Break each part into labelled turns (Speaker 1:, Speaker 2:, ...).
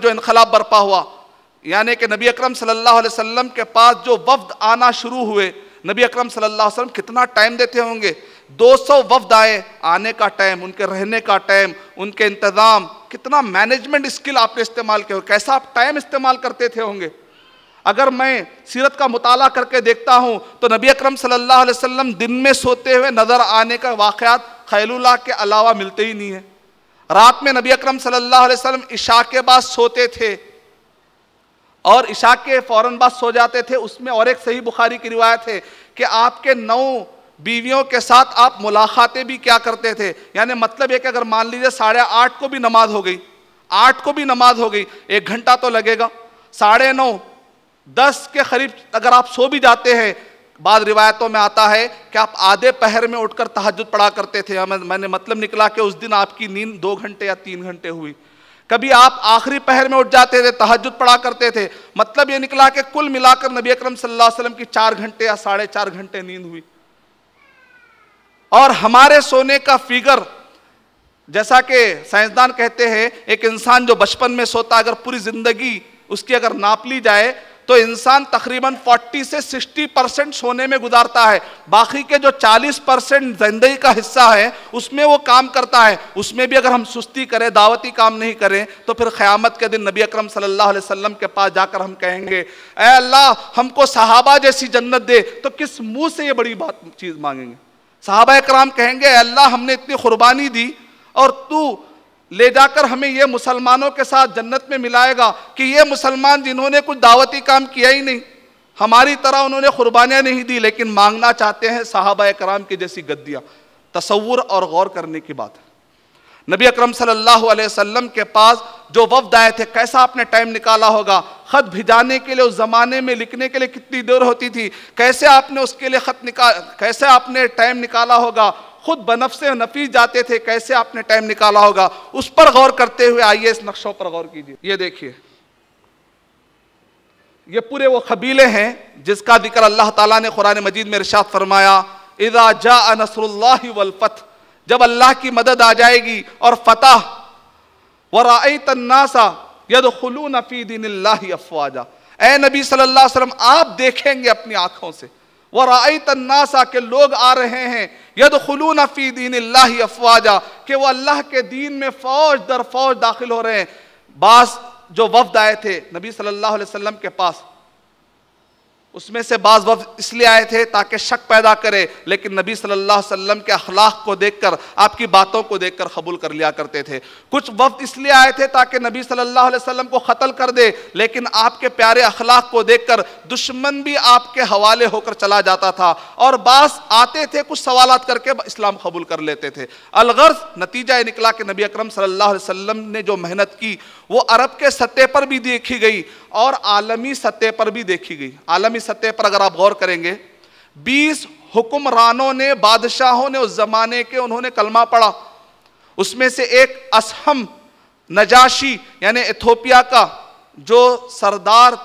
Speaker 1: जो इनकलाब बरपा हुआ, यानी कि नबी अकरम सल्लल्लाहु अलैहि वसल्लम के पास जो वफ्द आना शुरू हुए, नबी अकरम सल्लल्लाहु अलैहि वसल्लम कितना टाइम देते होंगे। 200 वफ्द आए, आने का टाइम, उनके रहने का टाइम, उनके इंतज़ाम, कितना मैनेजमेंट स्किल आपने इस्तेमाल किया, कैसा आप टाइम इस्तेमाल करते थे होंगे। अगर मैं सीरत का मुताला करके देखता हूँ तो नबी अकरम सल्लल्लाहु अलैहि वसल्लम दिन में सोते हुए नज़र आने का वाक़यात खैलुल्लाह के अलावा मिलते ही नहीं है। रात में नबी अकरम सल्लल्लाहु अलैहि वसल्लम इशा के बाद सोते थे और इशा के फ़ौरन बाद सो जाते थे। उसमें और एक सही बुखारी की रिवायत है कि आपके 9 बीवियों के साथ आप मुलाकातें भी क्या करते थे। यानी मतलब है कि अगर मान लीजिए 8:30 को भी नमाज हो गई, 8 को भी नमाज हो गई, 1 घंटा तो लगेगा, 9:30 10 के करीब अगर आप सो भी जाते हैं, बाद रिवायतों में आता है कि आप आधे पहर में उठकर तहज्जुद पढ़ा करते थे। मैंने मतलब निकला कि उस दिन आपकी नींद 2 घंटे या 3 घंटे हुई। कभी आप आखिरी पहर में उठ जाते थे, तहज्जुद पढ़ा करते थे। मतलब ये निकला कि कुल मिलाकर नबी अकरम सल्लल्लाहु अलैहि वसल्लम की 4 घंटे या 4.5 घंटे नींद हुई। और हमारे सोने का फिगर, जैसा कि साइंसदान कहते हैं, एक इंसान जो बचपन में सोता, अगर पूरी जिंदगी उसकी अगर नाप ली जाए तो इंसान तकरीबन 40 से 60% सोने में गुजारता है। बाकी के जो 40% जिंदगी का हिस्सा है उसमें वो काम करता है। उसमें भी अगर हम सुस्ती करें, दावती काम नहीं करें, तो फिर क़यामत के दिन नबी अकरम सल्लल्लाहु अलैहि वसल्लम के पास जाकर हम कहेंगे, ऐ अल्लाह हमको सहाबा जैसी जन्नत दे, तो किस मुंह से ये बड़ी बात चीज़ मांगेंगे। सहाबा कराम कहेंगे, अल्लाह हमने इतनी कुर्बानी दी और तू ले जाकर हमें ये मुसलमानों के साथ जन्नत में मिलाएगा कि ये मुसलमान जिन्होंने कुछ दावती काम किया ही नहीं, हमारी तरह उन्होंने कुर्बानियाँ नहीं दी, लेकिन मांगना चाहते हैं सहाबा कराम की जैसी गद्दियाँ। तसव्वुर और गौर करने की बात है। नबी अकरम सल्लल्लाहु अलैहि वसल्लम के पास जो वफ्द आए थे, कैसा आपने टाइम निकाला होगा। ख़त भिजाने के लिए उस ज़माने में लिखने के लिए कितनी देर होती थी, कैसे आपने उसके लिए कैसे आपने टाइम निकाला होगा। खुद बनफ्से नफीस जाते थे, कैसे आपने टाइम निकाला होगा। उस पर गौर करते हुए आइए इस नक्शों पर गौर कीजिए। ये देखिए, ये पूरे वो कबीले हैं जिसका जिक्र अल्लाह ताला ने कुरान मजीद में इरशाद फरमाया, इज़ा जाअ नस्रुल्लाहि वल फथ, जब अल्लाह की मदद आ जाएगी और फतह, व रअयत अन्नासा यदखुलून फी दीनिल्लाहि अफ़वाजा। ए नबी सल्लल्लाहु अलैहि वसल्लम, आप देखेंगे अपनी आंखों से, व रअयत अन्नासा, के लोग आ रहे हैं, यदखुलून फी दीनिल्लाहि अफ़वाजा, कि वो अल्लाह के दीन में फौज दर फौज दाखिल हो रहे हैं। बास जो वफ्द आए थे नबी सल्लल्लाहु अलैहि वसल्लम के पास, उसमें से बाज़ वफ्द इसलिए आए थे ताकि शक पैदा करे, लेकिन नबी सल्लल्लाहु अलैहि वसल्लम के अखलाक को देखकर, आपकी बातों को देखकर कबूल कर लिया करते थे। कुछ वफ्द इसलिए आए थे ताकि नबी सल्लल्लाहु अलैहि वसल्लम को कत्ल कर दे, लेकिन आपके प्यारे अखलाक को देखकर दुश्मन भी आपके हवाले होकर चला जाता था। और बास आते थे, कुछ सवालात करके इस्लाम कबूल कर लेते थे। अलगर्ज नतीजा ये निकला कि नबी अकरम सल्लल्लाहु अलैहि वसल्लम ने जो मेहनत की वो अरब के सतह पर भी देखी गई और आलमी सतह पर भी देखी गई। आलमी सतह पर अगर आप गौर करेंगे, 20 हुक्मरानों ने, बादशाहों ने उस जमाने के, उन्होंने कलमा पढ़ा। उसमें से एक असहम नजाशी यानी इथोपिया का जो सरदार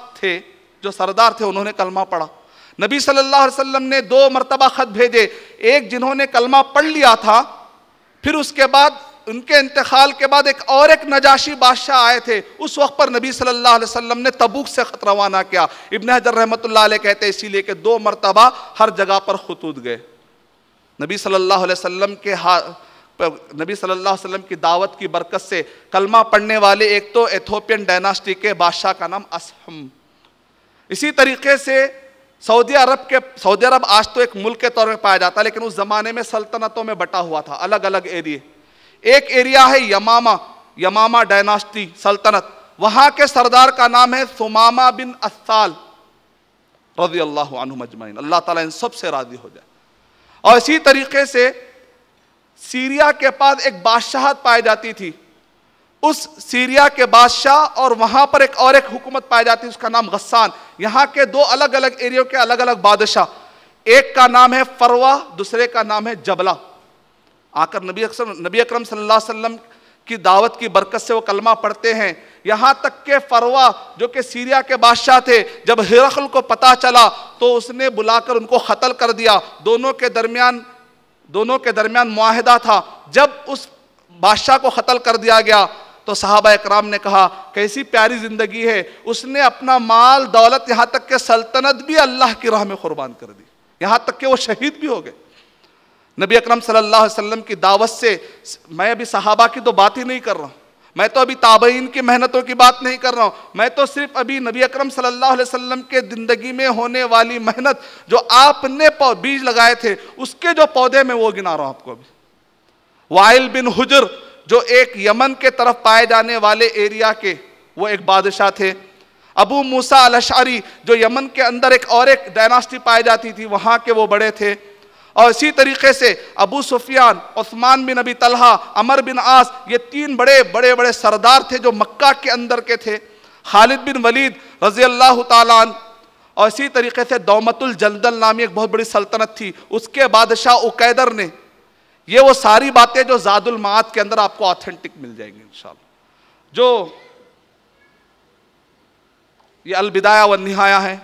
Speaker 1: थे उन्होंने कलमा पढ़ा। नबी सल्लल्लाहु अलैहि वसल्लम ने 2 मरतबा खत भेजे, एक जिन्होंने कलमा पढ़ लिया था, फिर उसके बाद उनके इंतकाल के बाद एक नजाशी बादशाह आए थे। उस वक्त पर नबी सल्लल्लाहु अलैहि वसल्लम ने तबूक से खत रवाना किया। इब्न हजर रहमतुल्लाह अलैह कहते हैं इसीलिए कि 2 मरतबा हर जगह पर खुतूत गए। नबी सल्लल्लाहु अलैहि वसल्लम की दावत की बरकत से कलमा पढ़ने वाले एक तो इथोपियन डायनास्टी के बादशाह का नाम असहम। इसी तरीके से सऊदी अरब आज तो एक मुल्क के तौर पर पाया जाता है, लेकिन उस जमाने में सल्तनतों में बटा हुआ था, अलग अलग एरिए। एक एरिया है यमामा डायनास्टी सल्तनत, वहां के सरदार का नाम है सुमामा बिन अस्साल रज़ियल्लाहु अन्हु अजमईन, अल्लाह ताला इन सब से राजी हो जाए। और इसी तरीके से सीरिया के पास एक बादशाहत पाई जाती थी, उस सीरिया के बादशाह, और वहां पर एक हुकूमत पाई जाती है, उसका नाम गस्सान। यहाँ के 2 अलग अलग एरियो के अलग अलग बादशाह, एक का नाम है फरवा, दूसरे का नाम है जबला। आकर नबी अकरम सल्लल्लाहु अलैहि वसल्लम की दावत की बरकत से वो कलमा पढ़ते हैं। यहाँ तक के फरवा जो कि सीरिया के बादशाह थे, जब हिरकल को पता चला तो उसने बुलाकर उनको कत्ल कर दिया। दोनों के दरमियान मुआहिदा था। जब उस बादशाह को कत्ल कर दिया गया तो तो सहाबा इकराम ने कहा कैसी प्यारी जिंदगी है, उसने अपना माल दौलत यहाँ तक के सल्तनत भी अल्लाह की राह में कुर्बान कर दी, यहाँ तक कि वो शहीद भी हो गए। नबी अकरम सल्लल्लाहु अलैहि वसल्लम की दावत से, मैं अभी सहाबा की तो बात ही नहीं कर रहा हूँ, मैं तो अभी ताबईन की मेहनतों की बात नहीं कर रहा हूँ, मैं तो सिर्फ अभी नबी अकरम सल्लल्लाहु अलैहि वसल्लम के जिंदगी में होने वाली मेहनत जो आपने बीज लगाए थे उसके जो पौधे में वो गिना रहा हूँ आपको। अभी वाइल बिन हुजर जो एक यमन के तरफ पाए जाने वाले एरिया के वो एक बादशाह थे। अबू मूसा अल अशअरी जो यमन के अंदर एक डायनास्टी पाई जाती थी, वहाँ के वो बड़े थे। और इसी तरीके से अबू सुफियान, उस्मान बिन अबी तलहा, अमर बिन आस, ये तीन बड़े बड़े बड़े सरदार थे जो मक्का के अंदर के थे। खालिद बिन वलीद रज़ी अल्लाह ताला अन्हु, और इसी तरीके से दौमतुल जंदल नामी एक बहुत बड़ी सल्तनत थी, उसके बादशाह उकैदर ने। ये वो सारी बातें जो ज़ादुल माद के अंदर आपको ऑथेंटिक मिल जाएंगी इंशाअल्लाह। जो ये अल बिदाया व निहाया है,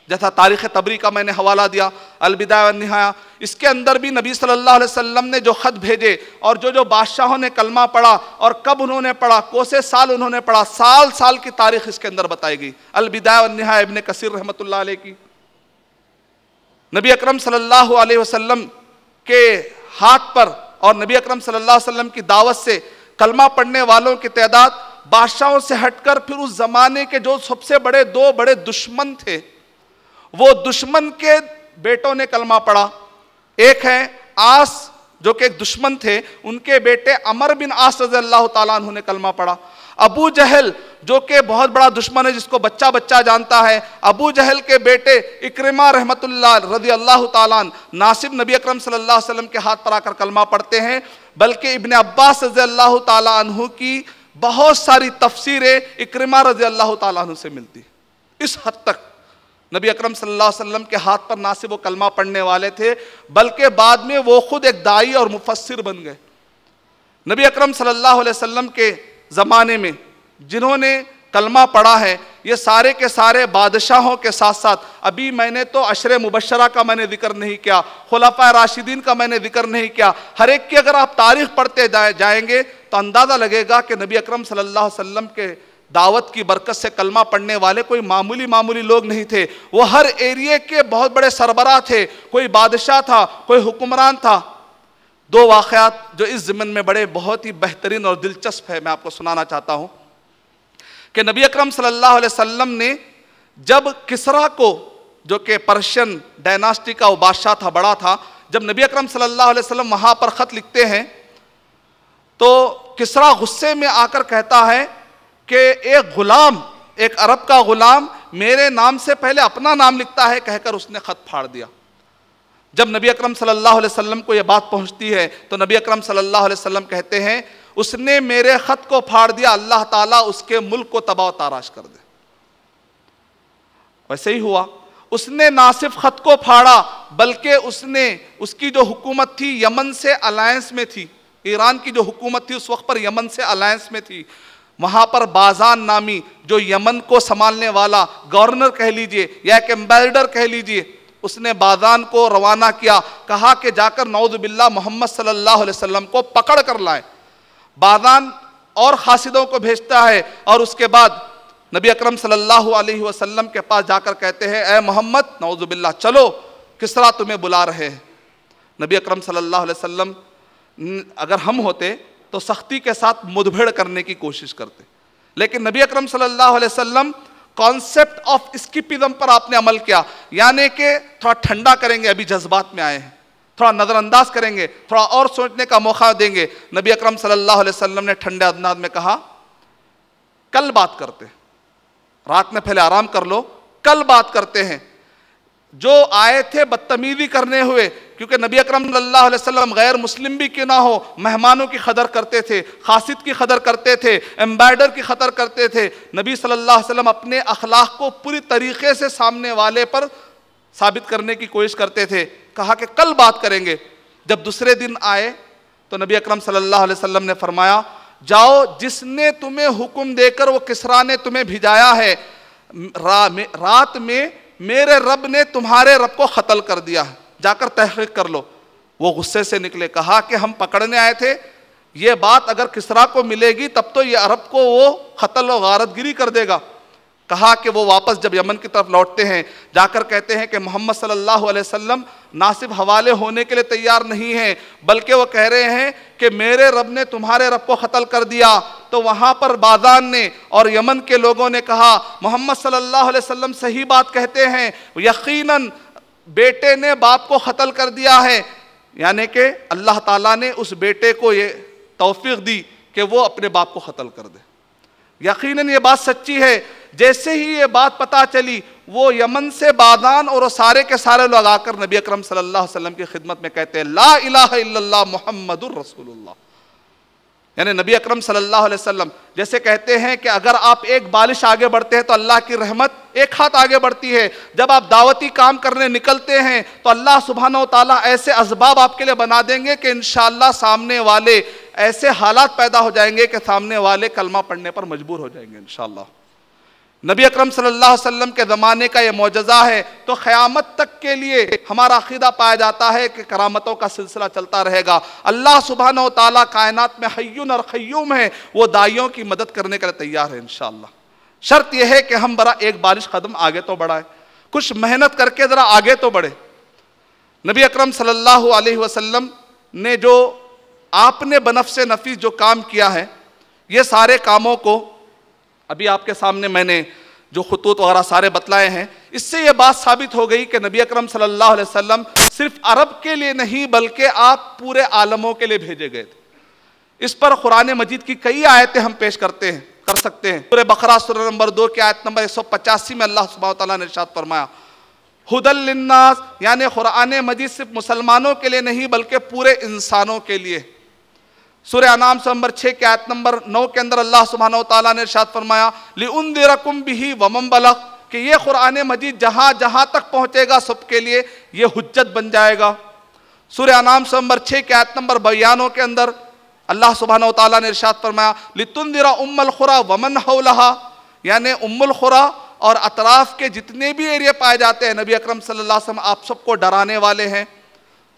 Speaker 1: जैसा तारीख़ तबरी का मैंने हवाला दिया, अल बिदाया व निहाया, इसके अंदर भी नबी सल्लल्लाहु अलैहि वसल्लम ने जो ख़त भेजे और जो बादशाहों ने कलमा पढ़ा और कब उन्होंने पढ़ा, कौसे साल उन्होंने पढ़ा, साल साल की तारीख़ इसके अंदर बताई गई। अल बिदाया व निहाया इब्न कसीर रहमतुल्लाह अलैह की। नबी अकरम सल्लल्लाहु अलैहि वसल्लम के हाथ पर और नबी अकरम सल्लल्लाहु अलैहि वसल्लम की दावत से कलमा पढ़ने वालों की तादाद बादशाहों से हटकर फिर उस जमाने के जो सबसे बड़े दो बड़े दुश्मन थे, वो दुश्मन के बेटों ने कलमा पढ़ा। एक है आस जो कि एक दुश्मन थे, उनके बेटे अमर बिन आस रज़ी अल्लाह ताला अन्हु ने कलमा पढ़ा। अबू जहल जो कि बहुत बड़ा दुश्मन है, जिसको बच्चा बच्चा जानता है, अबू जहल के बेटे इक्रिमा रहमतुल्लाह रज़ी अल्लाह ताला अन्हु नासिब नबी अकरम सल्लल्लाहु अलैहि वसल्लम के हाथ पर आकर कलमा पढ़ते हैं। बल्कि इब्ने अब्बास रज़ी अल्लाह ताला अन्हु की बहुत सारी तफसीरें इक्रिमा रज़ी अल्लाह ताला अन्हु से मिलती। इस हद तक नबी अकरम सल्लल्लाहु अलैहि वसल्लम के हाथ पर ना सिर्फ वो कलमा पढ़ने वाले थे, बल्कि बाद में वो खुद एक दाई और मुफस्सिर बन गए। नबी अकरम सल्लल्लाहु अलैहि वसल्लम के ज़माने में जिन्होंने कलमा पढ़ा है, ये सारे के सारे बादशाहों के साथ साथ, अभी मैंने तो अशरे मुबशरा का मैंने जिक्र नहीं किया, खुलफाए राशिदीन का मैंने जिक्र नहीं किया, हर एक की अगर आप तारीख़ पढ़ते जाएंगे तो अंदाज़ा लगेगा कि नबी अकरम सल्लल्लाहु अलैहि वसल्लम के दावत की बरकत से कलमा पढ़ने वाले कोई मामूली लोग नहीं थे। वो हर एरिए के बहुत बड़े सरबराह थे, कोई बादशाह था, कोई हुक्मरान था। दो वाक़यात जो इस ज़िम्मन में बड़े बहुत ही बेहतरीन और दिलचस्प है, मैं आपको सुनाना चाहता हूँ कि नबी अकरम सल्लल्लाहु अलैहि वसल्लम ने जब किसरा को, जो कि पर्शियन डायनास्टी का वो बादशाह था, बड़ा था, जब नबी अकरम सल्लल्लाहु अलैहि वसल्लम वहाँ पर ख़त लिखते हैं तो किसरा गुस्से में आकर कहता है कि एक गुलाम, एक अरब का गुलाम मेरे नाम से पहले अपना नाम लिखता है, कहकर उसने ख़त फाड़ दिया। जब नबी अकरम सल्लल्लाहु अलैहि वसल्लम को यह बात पहुंचती है तो नबी अकरम सल्लल्लाहु अलैहि वसल्लम कहते हैं उसने मेरे ख़त को फाड़ दिया, अल्लाह ताला उसके मुल्क को तबाह ताराश कर दे। वैसे ही हुआ, उसने ना सिर्फ ख़त को फाड़ा बल्कि उसने, उसकी जो हुकूमत थी यमन से अलायंस में थी, ईरान की जो हुकूमत थी उस वक्त पर यमन से अलायंस में थी। वहाँ पर बाज़ान नामी जो यमन को संभालने वाला गवर्नर कह लीजिए या एक एम्बेसडर कह लीजिए, उसने बाज़ान को रवाना किया, कहा कि जाकर नऊज़ बिल्लाह मोहम्मद सल्लल्लाहु अलैहि वसल्लम को पकड़ कर लाए। बाज़ान और खासिदों को भेजता है और उसके बाद नबी अकरम सल्लल्लाहु अलैहि वसल्लम के पास जाकर कहते हैं, ए मोहम्मद नऊज़ बिल्लाह चलो, किसरा तुम्हें बुला रहे हैं। नबी अकरम सल्लल्लाहु अलैहि वसल्लम अगर हम होते तो सख्ती के साथ मुठभेड़ करने की कोशिश करते, लेकिन नबी अकरम सल्लल्लाहु अलैहि वसल्लम कॉन्सेप्ट ऑफ स्किपिज्म पर आपने अमल किया, यानी कि थोड़ा ठंडा करेंगे, अभी जज्बात में आए हैं, थोड़ा नज़रअंदाज करेंगे, थोड़ा और सोचने का मौका देंगे। नबी अकरम सल्लल्लाहु अलैहि वसल्लम ने ठंडे अंदाज में कहा, कल बात करते, रात में पहले आराम कर लो, कल बात करते हैं। जो आए थे बदतमीजी करने हुए, क्योंकि नबी अकरम सल्लल्लाहु अलैहि वसल्लम गैर मुस्लिम भी क्यों ना हो मेहमानों की कदर करते थे, खासिद की कदर करते थे, एम्बेसडर की कदर करते थे। नबी सल्लल्लाहु अलैहि वसल्लम अपने अखलाक को पूरी तरीके से सामने वाले पर साबित करने की कोशिश करते थे। कहा कि कल बात करेंगे। जब दूसरे दिन आए तो नबी अकरम सल्लल्लाहु अलैहि वसल्लम ने फरमाया, जाओ, जिसने तुम्हें हुक्म देकर वो किसरा ने तुम्हें भिजाया है, रात में मेरे रब ने तुम्हारे रब को कत्ल कर दिया है, जाकर तहकीक कर लो। वो गुस्से से निकले, कहा कि हम पकड़ने आए थे, ये बात अगर किसरा को मिलेगी तब तो ये अरब को वो कत्ल और गारतगिरी कर देगा। कहा कि वो वापस जब यमन की तरफ लौटते हैं, जाकर कहते हैं कि मोहम्मद सल्लल्लाहु अलैहि वसल्लम ना सिर्फ हवाले होने के लिए तैयार नहीं हैं, बल्कि वो कह रहे हैं कि मेरे रब ने तुम्हारे रब को कत्ल कर दिया। तो वहाँ पर बाज़ान ने और यमन के लोगों ने कहा मोहम्मद सल्लल्लाहु अलैहि वसल्लम सही बात कहते हैं, यकीनन बेटे ने बाप को कत्ल कर दिया है। यानी कि अल्लाह ताला ने उस बेटे को ये तौफीक दी कि वो अपने बाप को कत्ल कर दे। यकीनन ये बात सच्ची है। जैसे ही ये बात पता चली, वो यमन से बाज़ान और वो सारे के सारे लोग आकर नबी अकरम सल्लल्लाहु अलैहि वसल्लम की खिदमत में कहते हैं ला इलाहा इल्लल्लाह मुहम्मदुर रसूलुल्लाह। यानी नबी अकरम सल्लल्लाहु अलैहि वसल्लम जैसे कहते हैं कि अगर आप एक बालिश आगे बढ़ते हैं तो अल्लाह की रहमत एक हाथ आगे बढ़ती है। जब आप दावती काम करने निकलते हैं तो अल्लाह सुब्हानहू व तआला ऐसे असबाब आपके लिए बना देंगे कि इंशाअल्लाह सामने वाले ऐसे हालात पैदा हो जाएंगे कि सामने वाले कलमा पढ़ने पर मजबूर हो जाएंगे इंशाअल्लाह। नबी अकरम सल्लल्लाहु अलैहि वसल्लम के ज़माने का ये मौजज़ा है। तो क़यामत तक के लिए हमारा अक़ीदा पाया जाता है कि करामतों का सिलसिला चलता रहेगा। अल्लाह सुब्हानहू व तआला कायनात में हय्युन और क़य्यूम है, वो दाइयों की मदद करने के लिए तैयार है इंशाअल्लाह। शर्त यह है कि हम बड़ा एक बारिश कदम आगे तो बढ़ाएं, कुछ मेहनत करके ज़रा आगे तो बढ़े। नबी अकरम सल्लल्लाहु अलैहि वसल्लम ने जो आपने बनफ़्से नफ़ीस जो काम किया है, ये सारे कामों को अभी आपके सामने मैंने जो खुतूत वगैरह सारे बतलाए हैं, इससे ये बात साबित हो गई कि नबी अकरम सल्लल्लाहु अलैहि वसल्लम सिर्फ अरब के लिए नहीं बल्कि आप पूरे आलमों के लिए भेजे गए थे। इस पर कुरान मजीद की कई आयतें हम पेश कर सकते हैं। सूरह बकरा सूरह नंबर 2 की आयत नंबर 185 में अल्लाह सुब्हानहू व तआला ने इरशाद फरमाया हुदल लिन्नास, यानी कुरान मजीद सिर्फ मुसलमानों के लिए नहीं बल्कि पूरे इंसानों के लिए। सूरह अनाम नंबर 6 के आयत नंबर 9 के अंदर अल्लाह सुब्हानहू व तआला ने इरशाद फरमाया लिउंदिरकुम बिही वमन बलग, कि ये कुरान मजीद जहाँ जहाँ तक पहुँचेगा सबके लिए ये हुज्जत बन जाएगा। सूरह अनाम नंबर 6 के आयत नंबर 92 के अंदर अल्लाह सुब्हानहू व तआला ने इरशाद फरमाया लितुंदिरा उम्मुल खुरा वमन हौलहा, यानी उम्मुल खुरा और अतराफ के जितने भी एरिया पाए जाते हैं नबी अकरम सल्लल्लाहु अलैहि वसल्लम आप सबको डराने वाले हैं।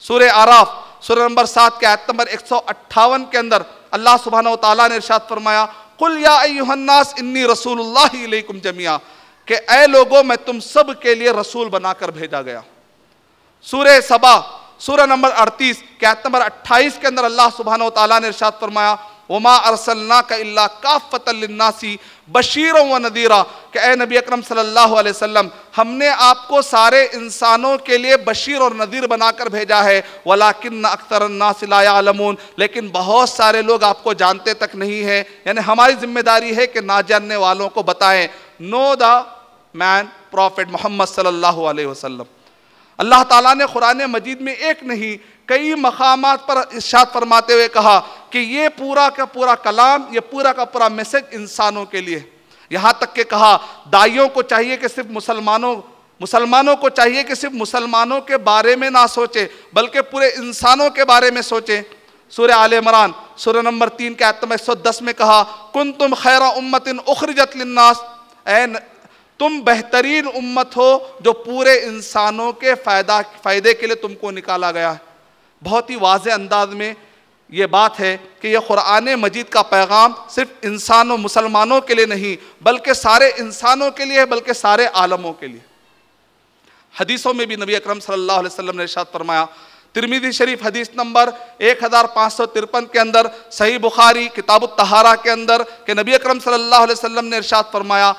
Speaker 1: सूरह आराफ सूरह नंबर 7 के आयत नंबर 158 के अंदर अल्लाह सुब्हानहू व तआला ने इरशाद फरमाया कुल या अय्युहन्नास इन्नी रसूलुल्लाहि इलैकुम जमीआ, कि ऐ लोगों मैं तुम सब के लिए रसूल बनाकर भेजा गया। सूरह सबा सूरह नंबर 38 के आयत नंबर 28 के अंदर अल्लाह सुब्हानहू व तआला ने इरशाद फरमाया वमा अरसलनाका इल्ला काफ़तल लिन्नासी बशीरन व नज़ीरा, कि ऐ नबी अकरम सल्लल्लाहु अलैहि वसल्लम हमने आपको सारे इंसानों के लिए बशीर और नज़ीर बनाकर भेजा है। वलाकिन्न अक्सरन्नास ला यअलमून, लेकिन बहुत सारे लोग आपको जानते तक नहीं है। यानी हमारी जिम्मेदारी है कि ना जानने वालों को बताएं। Know the man prophet Muhammad सल्लल्लाहु अलैहि वसल्लम। अल्लाह ताला ने कुरान मजीद में एक नहीं कई मकामात पर इरशाद फरमाते हुए कहा कि ये पूरा का पूरा कलाम, ये पूरा का पूरा मैसेज इंसानों के लिए। यहाँ तक के कहा दाइयों को चाहिए कि सिर्फ मुसलमानों को चाहिए कि सिर्फ मुसलमानों के बारे में ना सोचे बल्कि पूरे इंसानों के बारे में सोचे। सूरह आले इमरान सूरह नंबर 3 के आयत नंबर 110 में कहा कुंतुम खैरा उम्मतिन उखरिजत लिन्नास, तुम बेहतरीन उम्मत हो जो पूरे इंसानों के फ़ायदे के लिए तुमको निकाला गया है। बहुत ही वाज़ेह अंदाज में ये बात है कि यह कुरान मजीद का पैगाम सिर्फ इंसानों मुसलमानों के लिए नहीं बल्कि सारे इंसानों के लिए बल्कि सारे आलमों के लिए। हदीसों में भी नबी अकरम सल्लल्लाहु अलैहि वसल्लम ने इरशाद फरमाया, तिरमिज़ी शरीफ हदीस नंबर 1553 के अंदर, सही बुखारी किताबुत तहारा के अंदर कि नबी अकरम सल्लल्लाहु अलैहि वसल्लम ने इरशाद फरमाया